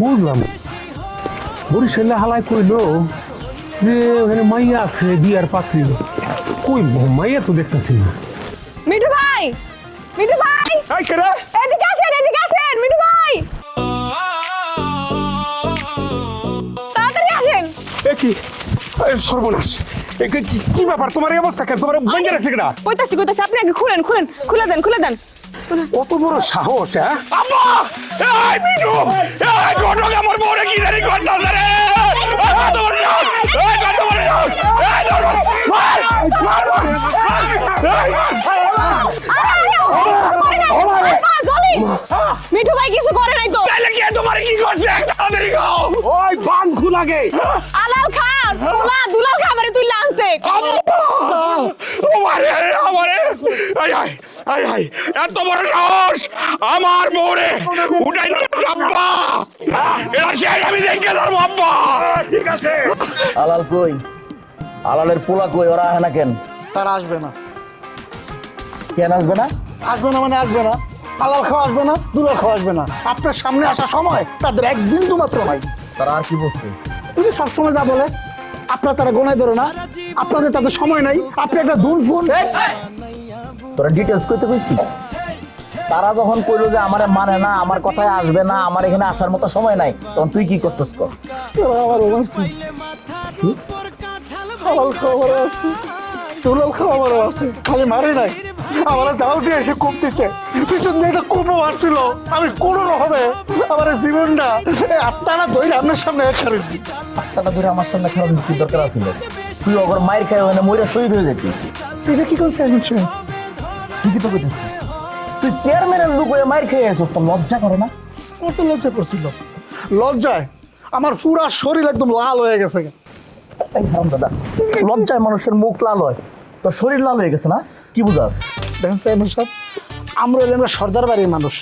বুঝলাম বরিশালে হালায় কইলো যে ওখানে মাইয়া আছে বিয়ার পাত্রী কই মাইয়া তো দেখতেছি না। মিঠু ভাই, মিঠু ভাই, এই কে রে? এদিকে আসেন মিঠু ভাই, তাড়াতাড়ি আসেন। এ কি সর্বনাশ, কি ব্যাপার তোমার এই অবস্থা কেন? তোমার ভেঙে রাখছে কেনা? কইতাছি আপনি আগে খুলে দেন। কত বড় সাহস! হ্যাঁ আব্বা এই মিঠু এই ঘটক আমার বউরে কি জানি করতাছে রে কত বড় সাহস এই কত বড় সাহস এই ধর মার মিঠু ভাই কিছু করে নাই তো। তাহলে কি তোমার কি করছে তাড়াতাড়ি খাও ওই বান খুলাগে আলাল খান দুলাল খাবারে তুই লানছে। আমারে আই এত বড় সাহস আমার বউরে উঠাই নিয়ে আব্বা এরা শেষ আমি দেখে ধরবো আব্বা। ঠিক আছে আলাল কই? আলালের পোলা কই? ওরা আহে না কেন? তারা আসবে না। কেন আসবে না? আসবে না মানে আসবে না। আলাল খাওয়া আসবে না, দুলাল খাওয়া আসবে না। আপনার সামনে আসার সময় তাদের এক বিন্দু মাত্র নাই। তারা আর কি বলছে? তুমি সবসময় যা বলে আপনার তারা গোনায় ধরে না, আপনাদের তাদের সময় নাই। আপনি একটা দুল ফোন তোরা ডিটেলস কইতে কইছি? তারা যখন কইলো যে আমারে মানে না, আমার কথায় আসবে না, আমার এখানে আসার মতো সময় নাই, তখন তুই কি করতেছ? কর আমার রোমান্সি আলাল খাওয়া আছে, দুলাল খাওয়া আছে, খালি মারে নাই আমার দাও দিয়ে এসে কূপ দিতে পিছন দিয়ে একটা কূপও মারছিল। আমি কোনো রকমে আমার জীবনটা আপনারা ধরে আপনার সামনে খারেছি। টাকা ধরে আমার সামনে খারাপ কি দরকার আছিল? তুই অগর মায়ের খাই ওখানে মইরা শহীদ হয়ে যেতিস। এটা কি করছে এখন? ঠিকই তো কইতেছিস। তুই চেয়ারম্যানের লোক হয়ে মায়ের খেয়ে আছিস, তো লজ্জা করে না? কত লজ্জা করছিল, লজ্জায় আমার পুরা শরীর একদম লাল হয়ে গেছে। এই হারাম দাদা, লজ্জায় মানুষের মুখ লাল হয়, তোর শরীর লাল হয়ে গেছে না? কি বুঝাস? দেখেন চেয়ারম্যান সাহেব, আমরা হলাম সর্দার বাড়ির মানুষ।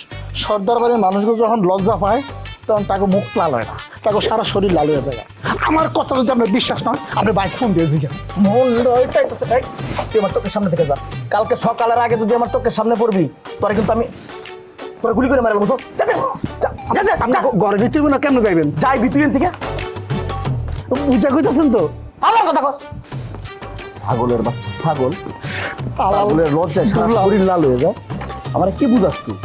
সর্দার বাড়ির মানুষগুলো যখন লজ্জা পায় তখন তাকে মুখ লাল হয় না, তাকে সারা শরীর লাল হয়ে যায়। আমার কথা যদি আপনার বিশ্বাস নয়, আপনি বাইক ফোন দিয়ে দিবেন। তুই আমার চোখের সামনে থেকে যা। কালকে সকালের আগে যদি আমার চোখের সামনে পড়বি, তোরা কিন্তু আমি তোরা গুলি করে মারা বসো। আপনি ঘরে নিতে না, কেমন যাইবেন? যাইবি তুই এখান থেকে? বুঝা কইতেছেন তো? আমার কথা কর। ছাগলের বাচ্চা ছাগল, আলাল ছাগলের লজ্জায় সারা শরীর লাল হয়ে যায়। আমার কি বুঝাস তুই?